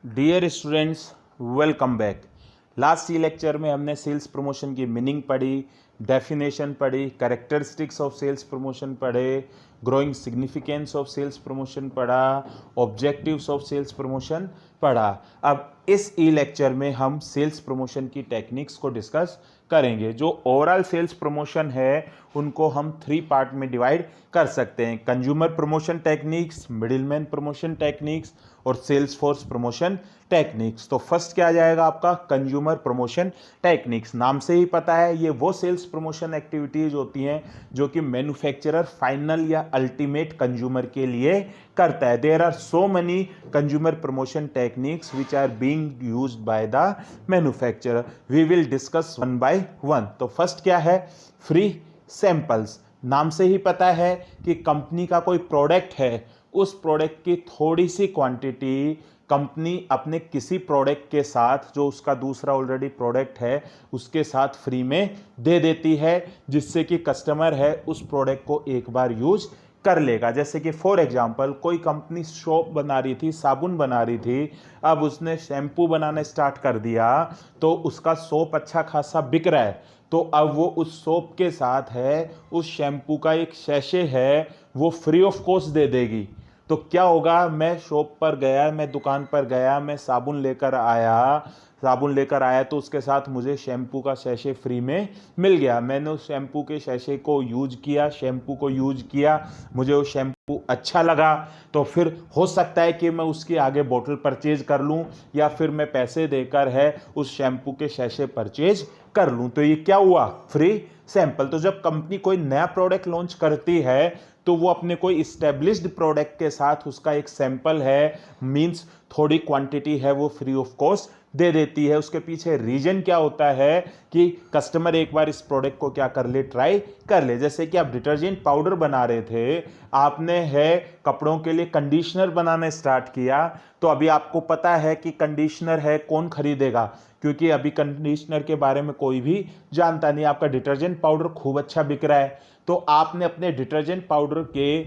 Dear students, welcome back. Last lecture में हमने sales promotion की मीनिंग पढ़ी, डेफिनेशन पढ़ी, कैरेक्टरिस्टिक्स ऑफ सेल्स प्रमोशन पढ़े, growing significance of sales promotion पढ़ा, ऑब्जेक्टिव्स ऑफ सेल्स प्रमोशन पढ़ा। अब इस लेक्चर में हम सेल्स प्रमोशन की टेक्निक्स को डिस्कस करेंगे। जो ओवरऑल सेल्स प्रमोशन है उनको हम 3 पार्ट में डिवाइड कर सकते हैं: consumer promotion techniques, middleman promotion techniques और सेल्स फोर्स प्रमोशन टेक्निक्स। तो फर्स्ट क्या आ जाएगा आपका? Consumer promotion techniques. नाम से ही पता है ये वो सेल्स प्रमोशन एक्टिविटीज होती हैं जो कि मैन्युफैक्चरर फाइनल या अल्टीमेट कंज्यूमर के लिए करता है। There are so many consumer promotion techniques which are being used by the manufacturer. We will discuss one by one. तो फर्स्ट क्या है? Free samples. नाम से ही पता है कि कंपनी का कोई प्रोडक्ट है, उस प्रोडक्ट की थोड़ी सी क्वांटिटी कंपनी अपने किसी प्रोडक्ट के साथ, जो उसका दूसरा ऑलरेडी प्रोडक्ट है, उसके साथ फ्री में दे देती है, जिससे कि कस्टमर है उस प्रोडक्ट को एक बार यूज कर लेगा। जैसे कि फॉर एग्जांपल कोई कंपनी सोप बना रही थी, साबुन बना रही थी, अब उसने शैम्पू बनाना स्टार्ट कर दिया, तो उसका सोप अच्छा खासा बिक रहा है, तो अब वो उस सोप के साथ है उस शैम्पू का एक सैशे है वो फ्री ऑफ कॉस्ट दे देगी। तो क्या होगा? मैं शॉप पर गया, मैं दुकान पर गया, मैं साबुन लेकर आया तो उसके साथ मुझे शैम्पू का सैशे फ्री में मिल गया। मैंने उस शैम्पू के सैशे को यूज किया, शैम्पू को यूज किया, मुझे वो शैम्पू अच्छा लगा, तो फिर हो सकता है कि मैं उसकी आगे बोतल परचेज कर लूं या फिर मैं पैसे देकर है उस शैम्पू के सैशे परचेज कर लूं। तो ये क्या हुआ? Free sample. तो जब कंपनी कोई नया प्रोडक्ट लॉन्च करती है तो वो अपने कोई इस्टेब्लिश्ड प्रोडक्ट के साथ उसका एक सैंपल है, मींस थोड़ी क्वांटिटी है, वो फ्री ऑफ कॉस्ट दे देती है। उसके पीछे रीजन क्या होता है कि कस्टमर एक बार इस प्रोडक्ट को क्या कर ले, ट्राई कर ले। जैसे कि आप डिटर्जेंट पाउडर बना रहे थे, आपने है कपड़ों के लिए कंडीशनर बनाना स्टार्ट किया, तो अभी आपको पता है कि कंडीशनर है कौन खरीदेगा, क्योंकि अभी कंडीशनर के बारे में कोई भी जानता नहीं। आपका डिटर्जेंट पाउडर खूब अच्छा बिक रहा है, तो आपने अपने डिटर्जेंट पाउडर के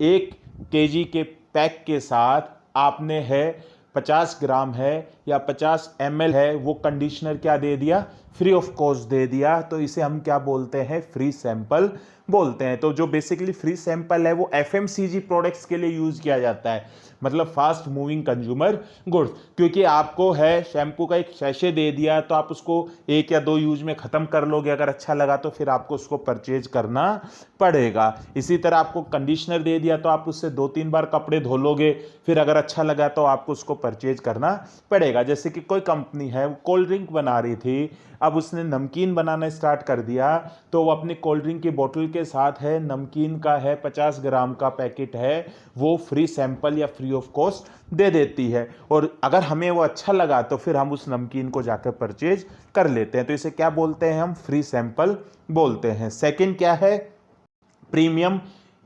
1 केजी के पैक के साथ आपने है 50 ग्राम है या 50 ml है वो कंडीशनर क्या दे दिया? फ्री ऑफ कॉस्ट दे दिया। तो इसे हम क्या बोलते हैं? फ्री सैंपल बोलते हैं। तो जो बेसिकली फ्री सैंपल है वो एफएमसीजी प्रोडक्ट्स के लिए यूज किया जाता है, मतलब फास्ट मूविंग कंज्यूमर गुड्स। क्योंकि आपको है शैम्पू का एक सैशे दे दिया तो आप उसको 1 या 2 यूज में खत्म कर लोगे, अगर अच्छा लगा तो फिर आपको उसको परचेज करना पड़ेगा। इसी तरह आपको कंडीशनर दे दिया तो आप उससे 2-3 बार कपड़े धो लोगे, फिर अगर अच्छा लगा तो आपको उसको परचेज करना पड़ेगा। जैसे कि कोई कंपनी है वो कोल्ड ड्रिंक बना रही थी, अब उसने नमकीन बनाना स्टार्ट कर दिया, तो वो अपनी कोल्ड ड्रिंक की बोतल के साथ है नमकीन का है 50 ग्राम का पैकेट है वो फ्री सैंपल या फ्री ऑफ कॉस्ट दे देती है। और अगर हमें वो अच्छा लगा तो फिर हम उस नमकीन को जाकर परचेज कर लेते हैं। तो इसे क्या बोलते हैं? हम फ्री सैंपल बोलते हैं। सेकंड क्या है? प्रीमियम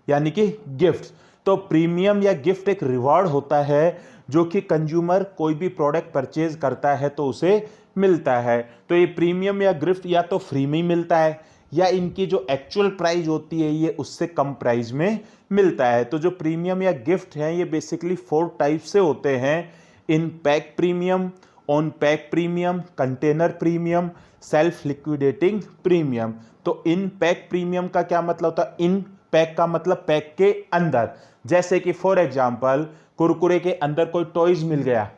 यानी कि गिफ्ट। तो प्रीमियम या गिफ्ट एक रिवॉर्ड होता है जो कि कंज्यूमर कोई भी प्रोडक्ट परचेज करता है तो उसे मिलता है। तो ये प्रीमियम या गिफ्ट या तो फ्री में ही मिलता है या इनकी जो एक्चुअल प्राइस होती है ये उससे कम प्राइस में मिलता है। तो जो प्रीमियम या गिफ्ट हैं ये बेसिकली 4 टाइप से होते हैं: in pack premium, on pack premium, container premium, self liquidating premium. तो इन पैक प्रीमियम का क्या मतलब होता है? इन पैक का मतलब पैक के अंदर। जैसे कि फॉर एग्जांपल कुरकुरे के अंदर कोई टॉयज मिल गया,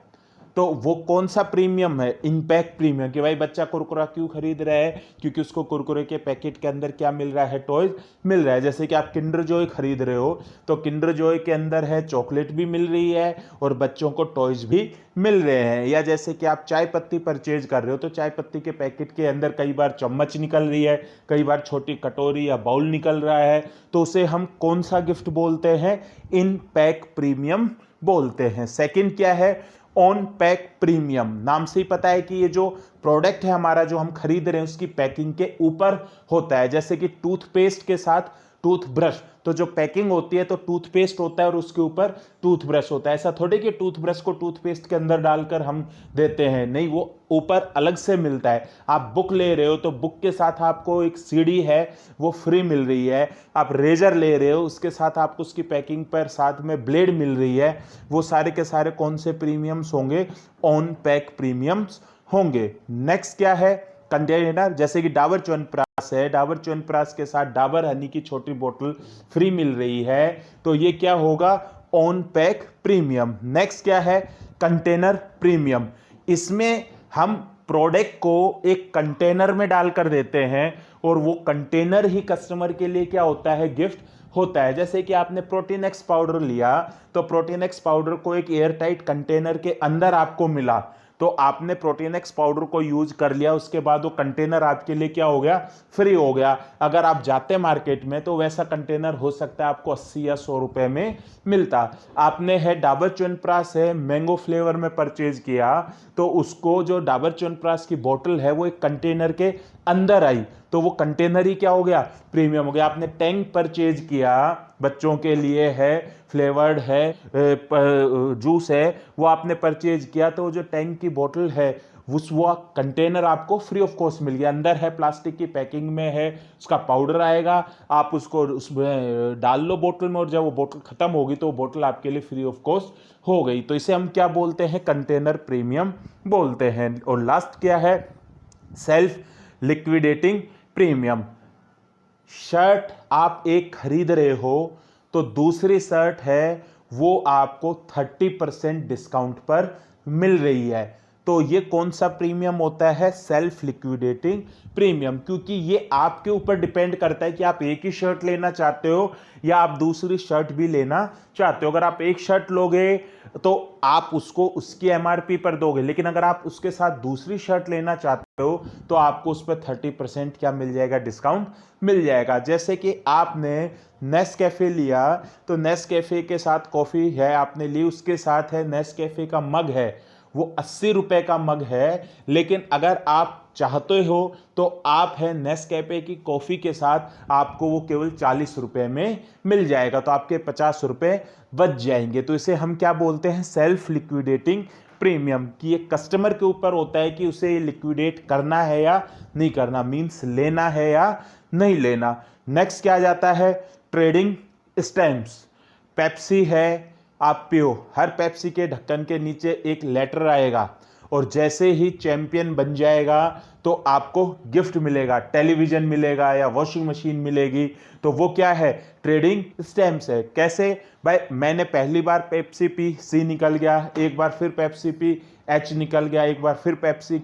तो वो कौन सा प्रीमियम है? इनपैक्ट प्रीमियम। कि भाई बच्चा कुरकुरा क्यों खरीद रहा है? क्योंकि उसको कुरकुरे के पैकेट के अंदर क्या मिल रहा है? टॉयज मिल रहा है। जैसे कि आप किंडर जॉय खरीद रहे हो तो किंडर जॉय के अंदर है चॉकलेट भी मिल रही है और बच्चों को टॉयज भी मिल रहे हैं। या जैसे कि आप चाय पत्ती परचेज कर रहे हो तो चाय पत्ती के पैकेट के अंदर कई बार चम्मच निकल रही है, कई बार छोटी कटोरी या बाउल निकल रहा है, तो उसे हम कौन सा गिफ्ट बोलते हैं? इन पैक प्रीमियम बोलते हैं। सेकंड क्या है? On pack premium. नाम से ही पता है कि ये जो प्रोडक्ट है हमारा जो हम खरीद रहे हैं उसकी पैकिंग के ऊपर होता है। जैसे कि टूथपेस्ट के साथ टूथब्रश, तो जो पैकिंग होती है तो टूथपेस्ट होता है और उसके ऊपर टूथब्रश होता है। ऐसा थोड़ी कि टूथब्रश को टूथपेस्ट के अंदर डालकर हम देते हैं, नहीं, वो ऊपर अलग से मिलता है। आप बुक ले रहे हो तो बुक के साथ आपको एक सीडी है वो फ्री मिल रही है। आप रेजर ले रहे हो उसके साथ आपको उसकी पैकिंग पर साथ में ब्लेड मिल रही है। वो सारे के सारे कौन से प्रीमियम्स होंगे? ऑन पैक प्रीमियम्स होंगे। नेक्स्ट क्या है? कंटेनर, जैसे कि डाबर च्यवनप्राश है, डाबर च्यवनप्राश के साथ डाबर हनी की छोटी बोतल फ्री मिल रही है, तो ये क्या होगा? On pack premium. नेक्स्ट क्या है? Container premium. इसमें हम प्रोडक्ट को एक कंटेनर में डालकर देते हैं और वो कंटेनर ही कस्टमर के लिए क्या होता है? गिफ्ट होता है। जैसे कि आपने प्रोटीन एक्स पाउडर लिया तो प्रोटीन एक्स पाउडर को एक एयर टाइट कंटेनर के अंदर आपको मिला, तो आपने प्रोटीन एक्स पाउडर को यूज कर लिया, उसके बाद वो कंटेनर आपके लिए क्या हो गया? फ्री हो गया। अगर आप जाते मार्केट में तो वैसा कंटेनर हो सकता है आपको 80 या 100 रुपए में मिलता। आपने है डाबर च्यवनप्राश है मैंगो फ्लेवर में परचेज किया, तो उसको जो डाबर च्यवनप्राश की बोतल है वो एक कंटेनर के अंदर आई, तो वो कंटेनर ही क्या हो गया? प्रीमियम हो गया। आपने टैंक परचेज किया, बच्चों के लिए है, फ्लेवर्ड है, जूस है, वो आपने परचेज किया, तो जो टैंक की बोतल है वो कंटेनर आपको फ्री ऑफ कॉस्ट मिल गया। अंदर है, प्लास्टिक की पैकिंग में है, उसका पाउडर आएगा, आप उसको उसमें डाल लो बोतल में, और जब वो बोतल खत्म होगी तो वो बोतल आपके लिए फ्री ऑफ कॉस्ट हो गई। तो इसे हम क्या बोलते हैं? कंटेनर प्रीमियम बोलते हैं। और लास्ट क्या है? Self liquidating premium. शर्ट आप एक खरीद रहे हो तो दूसरी शर्ट है वो आपको 30% डिस्काउंट पर मिल रही है, तो ये कौन सा प्रीमियम होता है? Self liquidating premium. क्योंकि ये आपके ऊपर डिपेंड करता है कि आप एक ही शर्ट लेना चाहते हो या आप दूसरी शर्ट भी लेना चाहते हो। अगर आप एक शर्ट लोगे तो आप उसको उसकी एमआरपी पर दोगे, लेकिन अगर आप उसके साथ दूसरी शर्ट लेना चाहते हो तो आपको उस पर 30% क्या मिल जाएगा? डिस्काउंट मिल जाएगा। जैसे कि आपने नेस्कैफे लिया तो नेस्कैफे के साथ कॉफी है आपने ली, उसके साथ है नेस्कैफे का मग है, वो 80 रुपए का मग है, लेकिन अगर आप चाहते हो तो आप है नेस्कैफे की कॉफी के साथ आपको वो केवल 40 रुपए में मिल जाएगा, तो आपके 50 रुपए बच जाएंगे। तो इसे हम क्या बोलते हैं? Self liquidating premium. कि ये कस्टमर के ऊपर होता है कि उसे लिक्विडेट करना है या नहीं करना, मींस लेना है या नहीं लेना। नेक्स्ट क्या जाता है? Trading stamps. पेप्सी है, आप पियो, हर पेप्सी के ढक्कन के नीचे एक लेटर आएगा और जैसे ही चैंपियन बन जाएगा तो आपको गिफ्ट मिलेगा, टेलीविजन मिलेगा या वॉशिंग मशीन मिलेगी, तो वो क्या है? ट्रेडिंग स्टैम्प्स है। कैसे? भाई मैंने पहली बार पेप्सी पी, सी निकल गया, एक बार फिर पेप्सी पी, एच निकल गया, एक बार फिर पेप्सी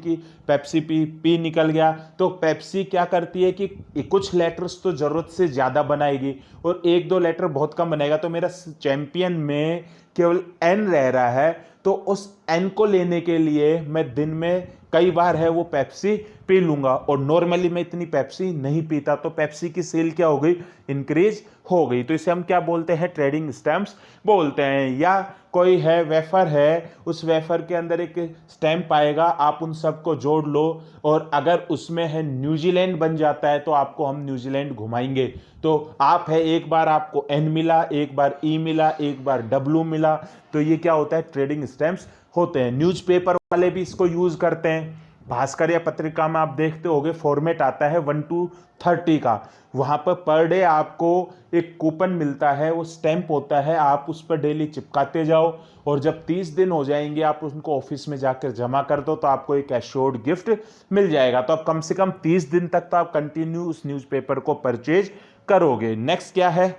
पी, पी निकल गया। तो पेप्सी क्या करती है कि कुछ लेटर्स तो जरूरत से ज़्यादा बनाएगी और एक दो लेटर बहुत कम बनाएगा, तो मेरा चैंपियन में केवल एन रह रहा है, तो उस एन को लेने के लिए मैं दिन में कई बार है वो पेप्सी पी लूंगा, और नॉर्मली मैं इतनी पेप्सी नहीं पीता, तो पेप्सी की सेल क्या हो गई? इंक्रीज हो गई। तो इसे हम क्या बोलते हैं? ट्रेडिंग स्टैम्प्स बोलते हैं। या कोई है वेफर है, उस वेफर के अंदर एक स्टैम्प आएगा, आप उन सबको जोड़ लो और अगर उसमें है न्यूजीलैंड बन जाता है तो आपको हम न्यूजीलैंड घुमाएंगे। तो आप है एक बार आपको एन मिला, एक बार ई मिला, एक बार डब्ल्यू मिला, तो ये क्या होता है? ट्रेडिंग स्टैम्प्स होते हैं। न्यूज़पेपर वाले भी इसको यूज करते हैं। भास्कर या पत्रिका में आप देखते होगे फॉर्मेट आता है 1 to 30 का, वहां पर डे आपको एक कूपन मिलता है, वो स्टैंप होता है, आप उस पर डेली चिपकाते जाओ और जब 30 दिन हो जाएंगे आप उनको ऑफिस में जाकर जमा कर दो तो आपको एक एश्योर्ड गिफ्ट मिल जाएगा। तो आप कम से कम 30 दिन तक तो आप कंटिन्यू उस न्यूज़पेपर को परचेज करोगे। नेक्स्ट क्या है?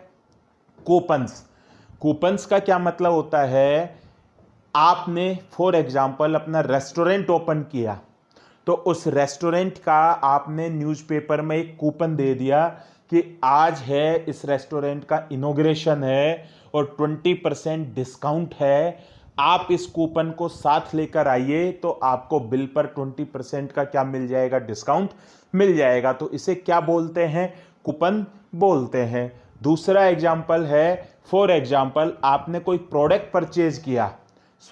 कूपन्स। कूपन्स का क्या मतलब होता है? आपने फॉर एग्जाम्पल अपना रेस्टोरेंट ओपन किया तो उस रेस्टोरेंट का आपने न्यूज़पेपर में एक कूपन दे दिया कि आज है इस रेस्टोरेंट का इनॉग्रेशन है और 20% डिस्काउंट है, आप इस कूपन को साथ लेकर आइए तो आपको बिल पर 20% का क्या मिल जाएगा? डिस्काउंट मिल जाएगा। तो इसे क्या बोलते हैं? कूपन बोलते हैं। दूसरा एग्जाम्पल है, फॉर एग्जाम्पल आपने कोई प्रोडक्ट परचेज किया,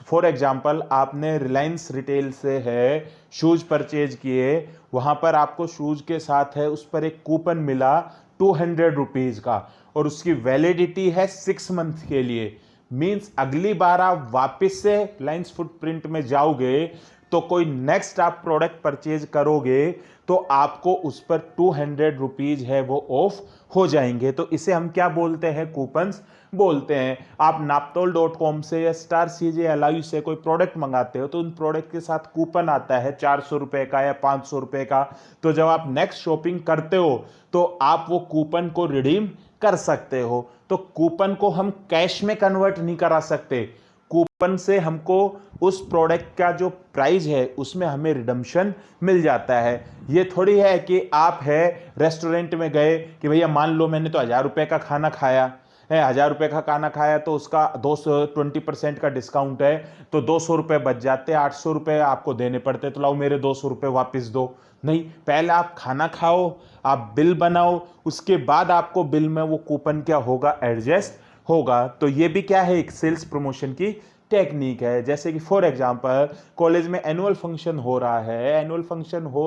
फॉर एग्जाम्पल आपने रिलायंस रिटेल से है शूज परचेज किए, वहां पर आपको शूज के साथ है उस पर एक कूपन मिला ₹200 का, और उसकी वैलिडिटी है 6 मंथ के लिए। मीन्स अगली बार आप वापस से रिलायंस फुटप्रिंट में जाओगे तो कोई नेक्स्ट आप प्रोडक्ट परचेज करोगे तो आपको उस पर ₹200 है वो ऑफ हो जाएंगे। तो इसे हम क्या बोलते हैं? कूपन्स बोलते हैं। आप naptol.com से या स्टार सीजे एलायू से कोई प्रोडक्ट मंगाते हो तो उन प्रोडक्ट के साथ कूपन आता है ₹400 का या ₹500 का। तो जब आप नेक्स्ट शॉपिंग करते हो तो आप वो कूपन को रिडीम कर सकते हो। तो कूपन को हम कैश में कन्वर्ट नहीं करा सकते। कूपन से हमको उस प्रोडक्ट का जो प्राइस है उसमें हमें रिडम्पशन मिल जाता है। ये थोड़ी है कि आप है रेस्टोरेंट में गए कि भैया मान लो मैंने तो ₹1000 का खाना खाया है, ₹1000 का खाना खाया तो उसका 20% का डिस्काउंट है तो ₹200 बच जाते, ₹800 आपको देने पड़ते, तो लाओ मेरे ₹200 वापस दो। नहीं, पहले आप खाना खाओ, आप बिल बनाओ, उसके बाद आपको बिल में वो कूपन क्या होगा? एडजस्ट होगा। तो ये भी क्या है? एक सेल्स प्रमोशन की टेक्निक है। जैसे कि फॉर एग्जांपल कॉलेज में एनुअल फंक्शन हो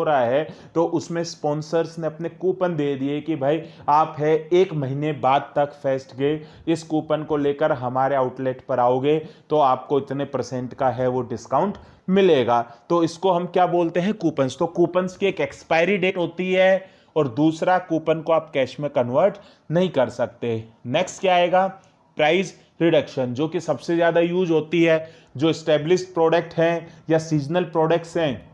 रहा है, तो उसमें स्पॉन्सर्स ने अपने कूपन दे दिए कि भाई आप है 1 महीने बाद तक फेस्ट के इस कूपन को लेकर हमारे आउटलेट पर आओगे तो आपको इतने % का है वो डिस्काउंट मिलेगा। तो इसको हम क्या बोलते हैं? कूपन्स। तो कूपन्स की एक एक्सपायरी डेट होती है और दूसरा कूपन को आप कैश में कन्वर्ट नहीं कर सकते। नेक्स्ट क्या आएगा? प्राइस रिडक्शन, जो कि सबसे ज़्यादा यूज होती है। जो स्टैब्लिश्ड प्रोडक्ट हैं या सीजनल प्रोडक्ट्स हैं,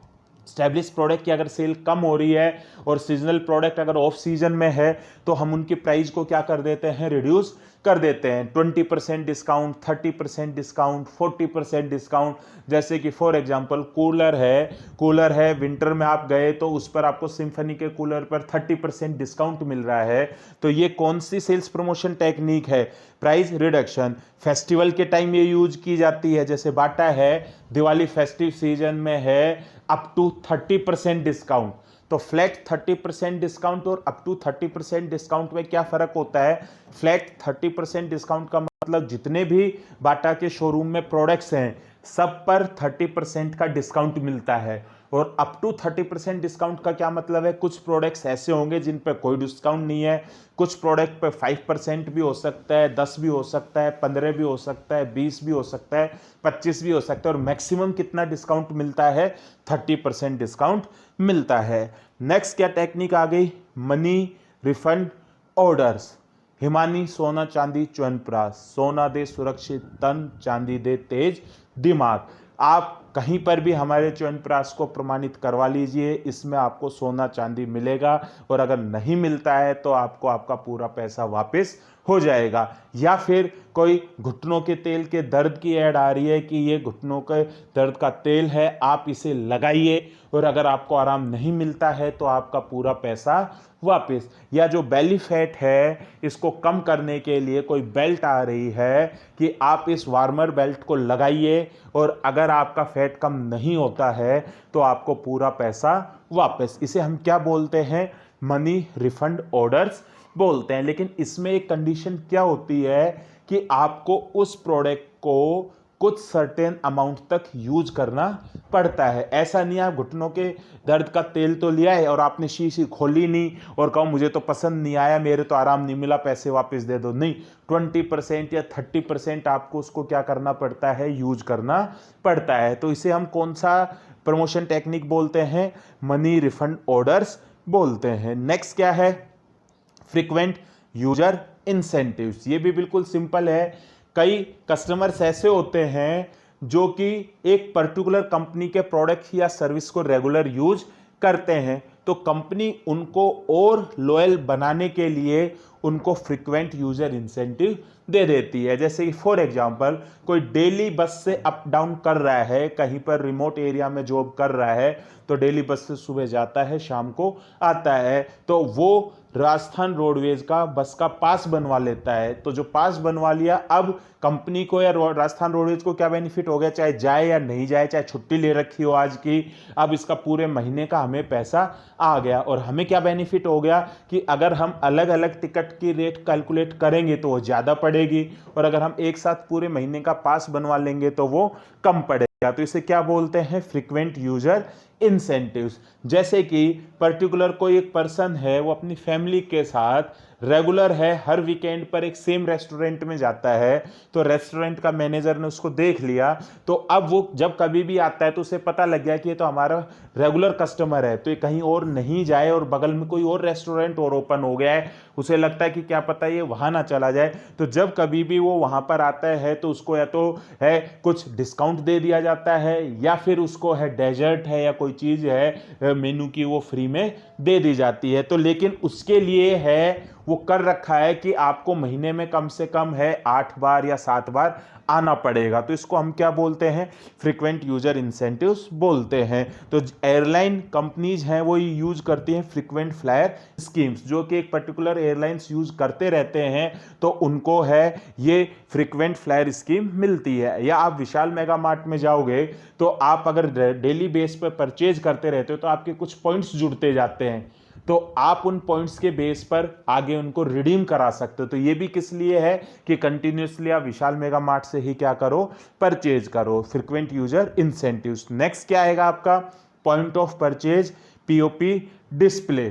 स्टैब्लिश प्रोडक्ट की अगर सेल कम हो रही है और सीजनल प्रोडक्ट अगर ऑफ सीजन में है तो हम उनकी प्राइस को क्या कर देते हैं? रिड्यूस कर देते हैं। 20% डिस्काउंट, 30% डिस्काउंट, 40% डिस्काउंट। जैसे कि फॉर एग्जांपल कूलर है विंटर में आप गए तो उस पर आपको सिम्फनी के कूलर पर 30% डिस्काउंट मिल रहा है। तो ये कौन सी सेल्स प्रमोशन टेक्निक है? Price reduction. फेस्टिवल के टाइम ये यूज की जाती है। जैसे बाटा है, दिवाली फेस्टिव सीजन में है अप टू 30% डिस्काउंट। तो फ्लैट 30% डिस्काउंट और अप टू 30% डिस्काउंट में क्या फर्क होता है? फ्लैट 30% डिस्काउंट का मतलब जितने भी बाटा के शोरूम में प्रोडक्ट्स हैं सब पर 30% का डिस्काउंट मिलता है। और अप टू 30% डिस्काउंट का क्या मतलब है? कुछ प्रोडक्ट्स ऐसे होंगे जिन पर कोई डिस्काउंट नहीं है, कुछ प्रोडक्ट पर 5% भी हो सकता है, 10 भी हो सकता है, 15 भी हो सकता है, 20 भी हो सकता है, 25 भी हो सकता है, और मैक्सिमम कितना डिस्काउंट मिलता है? 30% डिस्काउंट मिलता है। नेक्स्ट क्या टेक्निक आ गई? Money refund orders. हिमानी सोना चांदी च्यवनप्राश, सोना दे सुरक्षित तन, चांदी दे तेज दिमाग। आप कहीं पर भी हमारे च्यवनप्राश को प्रमाणित करवा लीजिए, इसमें आपको सोना चांदी मिलेगा, और अगर नहीं मिलता है तो आपको आपका पूरा पैसा वापस हो जाएगा। या फिर कोई घुटनों के तेल के दर्द की ऐड आ रही है कि ये घुटनों के दर्द का तेल है, आप इसे लगाइए, और अगर आपको आराम नहीं मिलता है तो आपका पूरा पैसा वापस। या जो बेली फैट है इसको कम करने के लिए कोई बेल्ट आ रही है कि आप इस वार्मर बेल्ट को लगाइए, और अगर आपका फैट कम नहीं होता है तो आपको पूरा पैसा वापस। इसे हम क्या बोलते हैं? मनी रिफंड ऑर्डर्स बोलते हैं। लेकिन इसमें एक कंडीशन क्या होती है कि आपको उस प्रोडक्ट को कुछ सर्टेन अमाउंट तक यूज करना पड़ता है। ऐसा नहीं आप घुटनों के दर्द का तेल तो लिया है और आपने शीशी खोली नहीं और कहो मुझे तो पसंद नहीं आया, मेरे तो आराम नहीं मिला, पैसे वापस दे दो। नहीं, 20% या 30% आपको उसको क्या करना पड़ता है? यूज करना पड़ता है। तो इसे हम कौन सा प्रमोशन टेक्निक बोलते हैं? मनी रिफंड ऑर्डर्स बोलते हैं। नेक्स्ट क्या है? Frequent user incentives. ये भी बिल्कुल सिंपल है। कई कस्टमर्स ऐसे होते हैं जो कि एक पर्टिकुलर कंपनी के प्रोडक्ट या सर्विस को रेगुलर यूज करते हैं, तो कंपनी उनको और लॉयल बनाने के लिए उनको फ्रीक्वेंट यूजर इंसेंटिव दे देती है। जैसे कि फॉर एग्जांपल कोई डेली बस से अप डाउन कर रहा है, कहीं पर रिमोट एरिया में जॉब कर रहा है, तो डेली बस से सुबह जाता है शाम को आता है, तो वो राजस्थान रोडवेज का बस का पास बनवा लेता है। तो जो पास बनवा लिया, अब कंपनी को या राजस्थान रोडवेज को क्या बेनिफिट हो गया? चाहे जाए या नहीं जाए, चाहे छुट्टी ले रखी हो आज की, अब इसका पूरे महीने का हमें पैसा आ गया। और हमें क्या बेनिफिट हो गया कि अगर हम अलग अलग टिकट की रेट कैलकुलेट करेंगे तो वो ज़्यादा पड़ेगी, और अगर हम एक साथ पूरे महीने का पास बनवा लेंगे तो वो कम पड़ेगा। या तो इसे क्या बोलते हैं, फ्रीक्वेंट यूजर इंसेंटिव्स। जैसे कि पर्टिकुलर कोई एक पर्सन है, वो अपनी फैमिली के साथ रेगुलर है, हर वीकेंड पर एक सेम रेस्टोरेंट में जाता है, तो रेस्टोरेंट का मैनेजर ने उसको देख लिया, तो अब वो जब कभी भी आता है तो उसे पता लग गया कि ये तो हमारा रेगुलर कस्टमर है, तो ये कहीं और नहीं जाए, और बगल में कोई और रेस्टोरेंट और ओपन हो गया है, उसे लगता है कि क्या पता ये वहां ना चला जाए, तो जब कभी भी वो वहां पर आता है तो उसको या तो है कुछ डिस्काउंट दे दिया जाता है, या फिर उसको है डेजर्ट है या कोई चीज है मेनू की वो फ्री में दे दी जाती है। तो लेकिन उसके लिए है वो कर रखा है कि आपको महीने में कम से कम है 8 बार या 7 बार आना पड़ेगा, तो इसको हम क्या बोलते हैं, फ्रीक्वेंट यूजर इंसेंटिव्स बोलते हैं। तो एयरलाइन कंपनीज हैं वो यूज करती हैं फ्रीक्वेंट फ्लायर स्कीम्स, जो कि एक पर्टिकुलर एयरलाइंस यूज करते रहते हैं, तो उनको है ये फ्रीक्वेंट फ्लायर स्कीम मिलती है। या आप विशाल मेगा मार्ट में जाओगे तो आप अगर डेली बेस पर परचेज करते रहते हो तो आपके कुछ पॉइंट्स जुड़ते जाते हैं, तो आप उन पॉइंट्स के बेस पर आगे उनको रिडीम करा सकते हो। तो ये भी किस लिए है कि कंटिन्यूसली आप विशाल मेगा मार्ट से ही क्या करो, परचेज करो, फ्रीक्वेंट यूजर इंसेंटिव्स। नेक्स्ट क्या आएगा आपका, point of purchase, POP display.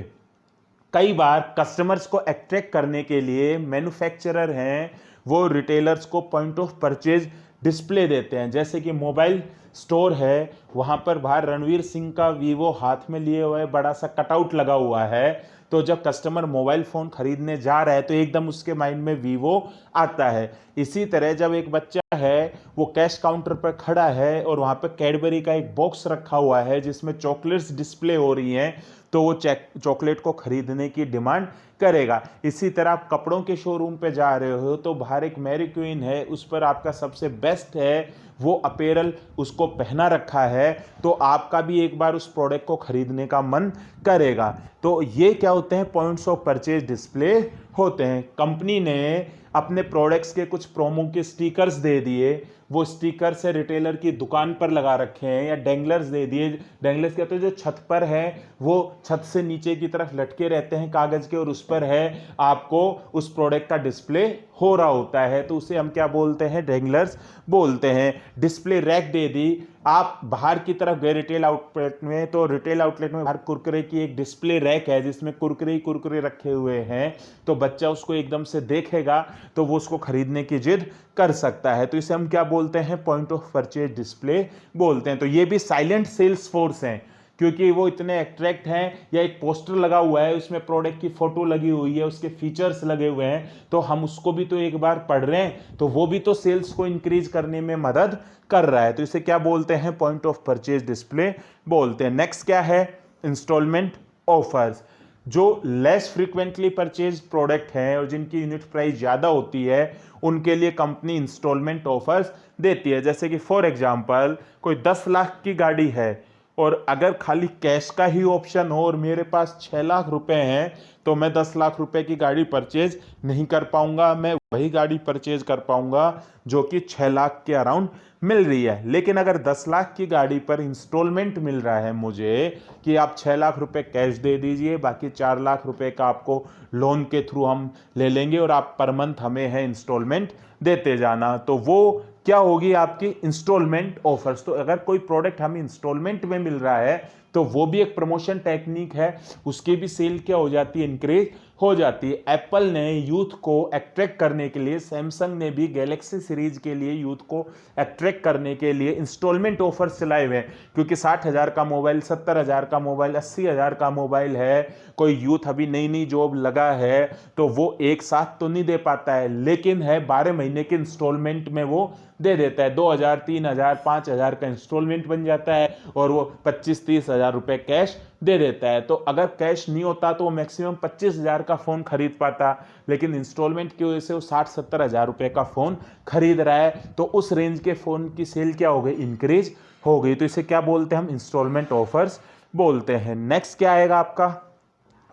कई बार कस्टमर्स को अट्रैक्ट करने के लिए मैन्युफैक्चरर हैं वो रिटेलर्स को पॉइंट ऑफ परचेज डिस्प्ले देते हैं। जैसे कि मोबाइल स्टोर है, वहां पर बाहर रणवीर सिंह का वीवो हाथ में लिए हुए बड़ा सा कटआउट लगा हुआ है, तो जब कस्टमर मोबाइल फोन खरीदने जा रहा है तो एकदम उसके माइंड में वीवो आता है। इसी तरह जब एक बच्चा है वो कैश काउंटर पर खड़ा है और वहां पर कैडबरी का एक बॉक्स रखा हुआ है जिसमें चॉकलेट्स डिस्प्ले हो रही हैं, तो वो चॉकलेट को खरीदने की डिमांड करेगा। इसी तरह आप कपड़ों के शोरूम पे जा रहे हो तो बाहर एक मैरी क्वीन है, उस पर आपका सबसे बेस्ट है वो अपेरल उसको पहना रखा है, तो आपका भी एक बार उस प्रोडक्ट को खरीदने का मन करेगा। तो ये क्या होते हैं, पॉइंट्स ऑफ परचेज डिस्प्ले होते हैं। कंपनी ने अपने प्रोडक्ट्स के कुछ प्रोमो के स्टिकर्स दे दिए, वो स्टिकर से रिटेलर की दुकान पर लगा रखे हैं, या डेंगलर्स दे दिए। डेंगलर्स कहते हैं जो छत पर है, वो छत से नीचे की तरफ लटके रहते हैं कागज के, और उस पर है आपको उस प्रोडक्ट का डिस्प्ले हो रहा होता है, तो उसे हम क्या बोलते हैं, डेंगलर्स बोलते हैं। डिस्प्ले रैक दे दी, आप बाहर की तरफ गए रिटेल आउटलेट में, तो रिटेल आउटलेट में बाहर कुरकुरे की एक डिस्प्ले रैक है जिसमें कुरकुरे ही कुरकुरे रखे हुए हैं, तो बच्चा उसको एकदम से देखेगा तो वो उसको खरीदने की जिद कर सकता है, तो इसे हम क्या बोलते हैं, पॉइंट ऑफ परचेज डिस्प्ले बोलते हैं। तो ये भी साइलेंट सेल्स फोर्स हैं, क्योंकि वो इतने अट्रैक्ट हैं, या एक पोस्टर लगा हुआ है उसमें प्रोडक्ट की फोटो लगी हुई है, उसके फीचर्स लगे हुए हैं, तो हम उसको भी तो एक बार पढ़ रहे हैं, तो वो भी तो सेल्स को इंक्रीज करने में मदद कर रहा है, तो इसे क्या बोलते हैं, पॉइंट ऑफ परचेज डिस्प्ले बोलते हैं। नेक्स्ट क्या है, इंस्टॉलमेंट ऑफर्स। जो लेस फ्रीक्वेंटली परचेज प्रोडक्ट हैं और जिनकी यूनिट प्राइस ज़्यादा होती है उनके लिए कंपनी इंस्टॉलमेंट ऑफर्स देती है। जैसे कि फॉर एग्जांपल कोई 10 लाख की गाड़ी है और अगर खाली कैश का ही ऑप्शन हो और मेरे पास 6 लाख रुपए हैं, तो मैं 10 लाख रुपए की गाड़ी परचेज नहीं कर पाऊंगा, मैं वही गाड़ी परचेज कर पाऊंगा जो कि 6 लाख के अराउंड मिल रही है। लेकिन अगर 10 लाख की गाड़ी पर इंस्टॉलमेंट मिल रहा है मुझे कि आप 6 लाख रुपए कैश दे दीजिए, बाकी 4 लाख रुपए का आपको लोन के थ्रू हम ले लेंगे और आप पर मंथ हमें है इंस्टॉलमेंट देते जाना, तो वो क्या होगी आपकी इंस्टॉलमेंट ऑफर्स। तो अगर कोई प्रोडक्ट हमें इंस्टॉलमेंट में मिल रहा है तो वो भी एक प्रमोशन टेक्निक है, उसकी भी सेल क्या हो जाती है, इंक्रीज हो जाती है। एप्पल ने यूथ को अट्रैक्ट करने के लिए, सैमसंग ने भी गैलेक्सी सीरीज के लिए यूथ को अट्रैक्ट करने के लिए इंस्टॉलमेंट ऑफर्स चलाए हुए हैं, क्योंकि 60,000 का मोबाइल, 70,000 का मोबाइल, 80,000 का मोबाइल है, कोई यूथ अभी नई नई जॉब लगा है तो वो एक साथ तो नहीं दे पाता है, लेकिन है 12 महीने के इंस्टॉलमेंट में वो दे देता है। 2,000, 3,000, 5,000 का इंस्टॉलमेंट बन जाता है और वो 25-30 हजार रुपए कैश दे देता है। तो अगर कैश नहीं होता तो वो मैक्सिमम 25,000 का फोन खरीद पाता, लेकिन इंस्टॉलमेंट की वजह से वो 60-70 हजार रुपए का फोन खरीद रहा है, तो उस रेंज के फोन की सेल क्या हो गई, इंक्रीज हो गई। तो इसे क्या बोलते हैं हम, इंस्टॉलमेंट ऑफर्स बोलते हैं। नेक्स्ट क्या आएगा आपका,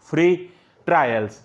फ्री ट्रायल्स।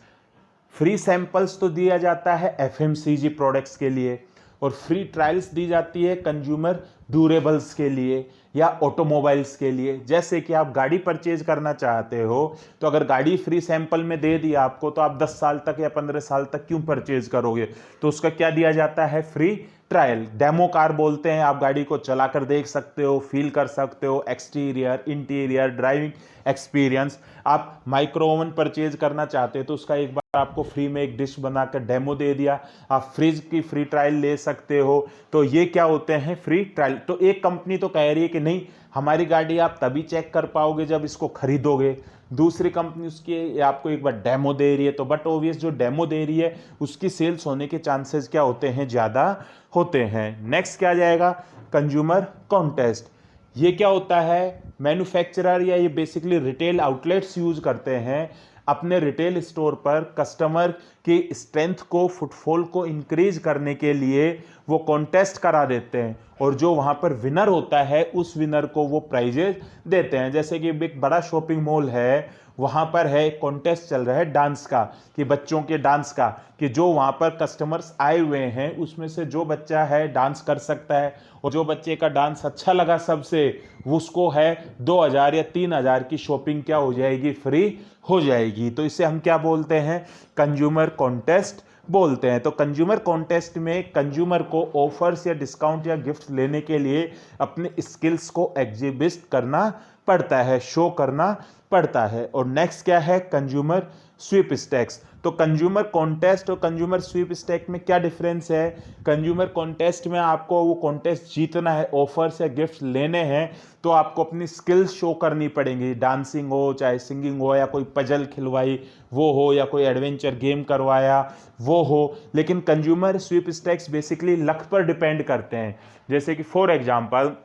फ्री सैंपल्स तो दिया जाता है एफएमसीजी प्रोडक्ट्स के लिए, और फ्री ट्रायल्स दी जाती है कंज्यूमर ड्यूरेबल्स के लिए या ऑटोमोबाइल्स के लिए। जैसे कि आप गाड़ी परचेज करना चाहते हो, तो अगर गाड़ी फ्री सैंपल में दे दी आपको, तो आप 10 साल तक या 15 साल तक क्यों परचेज करोगे? तो उसका क्या दिया जाता है? Free trial. डेमो कार बोलते हैं, आप गाड़ी को चलाकर देख सकते हो, फील कर सकते हो, एक्सटीरियर, इंटीरियर, ड्राइविंग एक्सपीरियंस। आप माइक्रो ओवन परचेज करना चाहते हो, तो उसका एक बार आपको फ्री में एक डिश बनाकर डेमो दे दिया। आप फ्रिज की फ्री ट्रायल ले सकते हो। तो ये क्या होते हैं? Free trial. तो एक कंपनी तो कह रही है कि नहीं, हमारी गाड़ी आप तभी चेक कर पाओगे जब इसको खरीदोगे। दूसरी कंपनी उसकी आपको एक बार डेमो दे रही है। तो बट ऑब्वियस जो डेमो दे रही है उसकी सेल्स होने के चांसेस क्या होते हैं? ज़्यादा होते हैं। नेक्स्ट क्या जाएगा? Consumer contest. ये क्या होता है? मैन्युफैक्चरर या ये बेसिकली रिटेल आउटलेट्स यूज करते हैं अपने रिटेल स्टोर पर कस्टमर की स्ट्रेंथ को, फुटफॉल को इंक्रीज करने के लिए वो कॉन्टेस्ट करा देते हैं, और जो वहाँ पर विनर होता है उस विनर को वो प्राइजेज देते हैं। जैसे कि एक बड़ा शॉपिंग मॉल है, वहाँ पर है एक कॉन्टेस्ट चल रहा है डांस का, कि बच्चों के डांस का, कि जो वहाँ पर कस्टमर्स आए हुए हैं उसमें से जो बच्चा है डांस कर सकता है, और जो बच्चे का डांस अच्छा लगा सबसे, उसको है 2000 या 3000 की शॉपिंग क्या हो जाएगी? फ्री हो जाएगी। तो इसे हम क्या बोलते हैं? कंज्यूमर कॉन्टेस्ट बोलते हैं। तो कंज्यूमर कॉन्टेस्ट में कंज्यूमर को ऑफर्स या डिस्काउंट या गिफ्ट लेने के लिए अपने स्किल्स को एग्जिबिट करना पड़ता है, शो करना पड़ता है। और नेक्स्ट क्या है? Consumer sweepstakes. तो कंज्यूमर कॉन्टेस्ट और कंज्यूमर स्वीप स्टैक में क्या डिफरेंस है? कंज्यूमर कॉन्टेस्ट में आपको वो कॉन्टेस्ट जीतना है, ऑफर्स या गिफ्ट लेने हैं, तो आपको अपनी स्किल्स शो करनी पड़ेंगी। डांसिंग हो, चाहे सिंगिंग हो, या कोई पजल खिलवाई वो हो, या कोई एडवेंचर गेम करवाया वो हो। लेकिन consumer sweepstakes basically luck पर डिपेंड करते हैं। जैसे कि फॉर एग्जांपल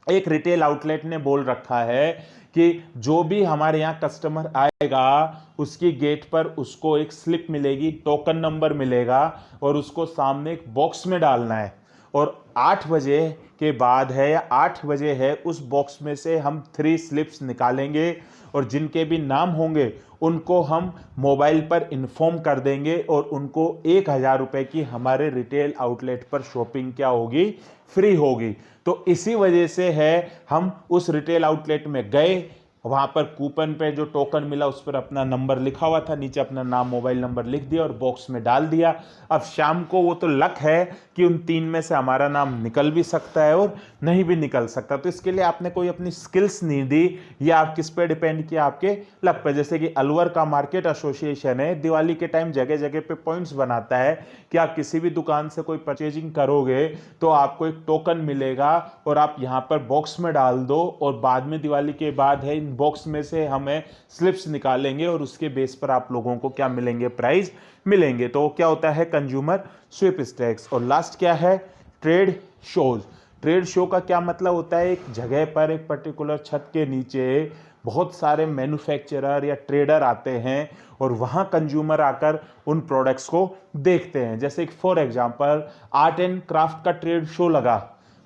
एक रिटेल आउटलेट ने बोल रखा है कि जो भी हमारे यहाँ कस्टमर आएगा उसकी गेट पर उसको एक स्लिप मिलेगी, टोकन नंबर मिलेगा, और उसको सामने एक बॉक्स में डालना है, और 8 बजे के बाद है या 8 बजे है, उस बॉक्स में से हम 3 स्लिप्स निकालेंगे, और जिनके भी नाम होंगे उनको हम मोबाइल पर इन्फॉर्म कर देंगे, और उनको 1000 रुपये की हमारे रिटेल आउटलेट पर शॉपिंग क्या होगी? फ्री होगी। तो इसी वजह से है हम उस रिटेल आउटलेट में गए, वहाँ पर कूपन पे जो टोकन मिला उस पर अपना नंबर लिखा हुआ था, नीचे अपना नाम, मोबाइल नंबर लिख दिया और बॉक्स में डाल दिया। अब शाम को वो तो लक है कि उन 3 में से हमारा नाम निकल भी सकता है और नहीं भी निकल सकता। तो इसके लिए आपने कोई अपनी स्किल्स नहीं दी, या आप किस पे डिपेंड किया? आपके लक पे। जैसे कि अलवर का मार्केट एसोसिएशन है, दिवाली के टाइम जगह जगह पे पॉइंट्स बनाता है कि आप किसी भी दुकान से कोई परचेजिंग करोगे तो आपको एक टोकन मिलेगा, और आप यहाँ पर बॉक्स में डाल दो, और बाद में दिवाली के बाद है बॉक्स में से हमें स्लिप्स निकालेंगे, और उसके बेस पर आप लोगों को क्या मिलेंगे? प्राइज मिलेंगे। तो क्या होता है? Consumer sweepstakes. और लास्ट क्या है? Trade shows. ट्रेड शो का क्या मतलब होता है? एक जगह पर, एक पर्टिकुलर छत के नीचे बहुत सारे मैन्युफैक्चरर या ट्रेडर आते हैं, और वहाँ कंज्यूमर आकर उन प्रोडक्ट्स को देखते हैं। जैसे for example art and craft का ट्रेड शो लगा,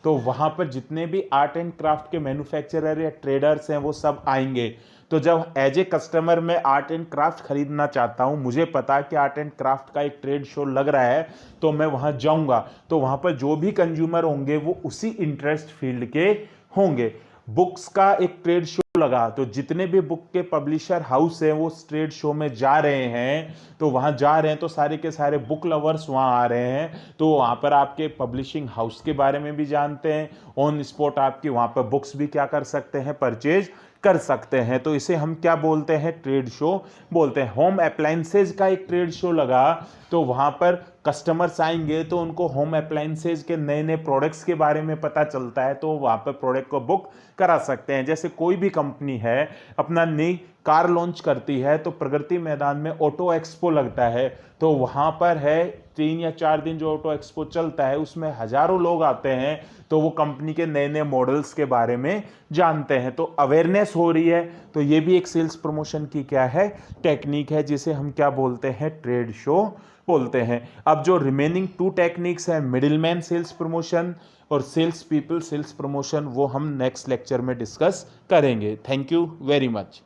तो वहाँ पर जितने भी आर्ट एंड क्राफ्ट के मैन्युफैक्चरर या ट्रेडर्स हैं वो सब आएंगे। तो जब एज ए कस्टमर मैं आर्ट एंड क्राफ्ट खरीदना चाहता हूँ, मुझे पता है कि आर्ट एंड क्राफ्ट का एक ट्रेड शो लग रहा है, तो मैं वहाँ जाऊँगा। तो वहाँ पर जो भी कंज्यूमर होंगे वो उसी इंटरेस्ट फील्ड के होंगे। बुक्स का एक ट्रेड शो लगा, तो जितने भी बुक के पब्लिशर हाउस हैं वो ट्रेड शो में जा रहे हैं, तो वहां जा रहे हैं तो सारे के सारे बुक लवर्स वहां आ रहे हैं, तो वहां पर आपके पब्लिशिंग हाउस के बारे में भी जानते हैं, ऑन स्पॉट आपकी वहां पर बुक्स भी क्या कर सकते हैं? परचेज कर सकते हैं। तो इसे हम क्या बोलते हैं? ट्रेड शो बोलते हैं। होम अप्लायंसेज का एक ट्रेड शो लगा, तो वहां पर कस्टमर्स आएंगे तो उनको होम अप्लायंसेज के नए नए प्रोडक्ट्स के बारे में पता चलता है, तो वहां पर प्रोडक्ट को बुक करा सकते हैं। जैसे कोई भी कंपनी है अपना नई कार लॉन्च करती है, तो प्रगति मैदान में ऑटो एक्सपो लगता है, तो वहां पर है 3 या 4 दिन जो ऑटो एक्सपो चलता है, उसमें हजारों लोग आते हैं, तो वो कंपनी के नए नए मॉडल्स के बारे में जानते हैं। तो अवेयरनेस हो रही है, तो ये भी एक सेल्स प्रमोशन की क्या है? टेक्निक है, जिसे हम क्या बोलते हैं? ट्रेड शो बोलते हैं। अब जो रिमेनिंग 2 टेक्निक्स हैं, मिडिलमैन सेल्स प्रमोशन और सेल्स पीपल सेल्स प्रमोशन, वो हम नेक्स्ट लेक्चर में डिस्कस करेंगे। Thank you very much.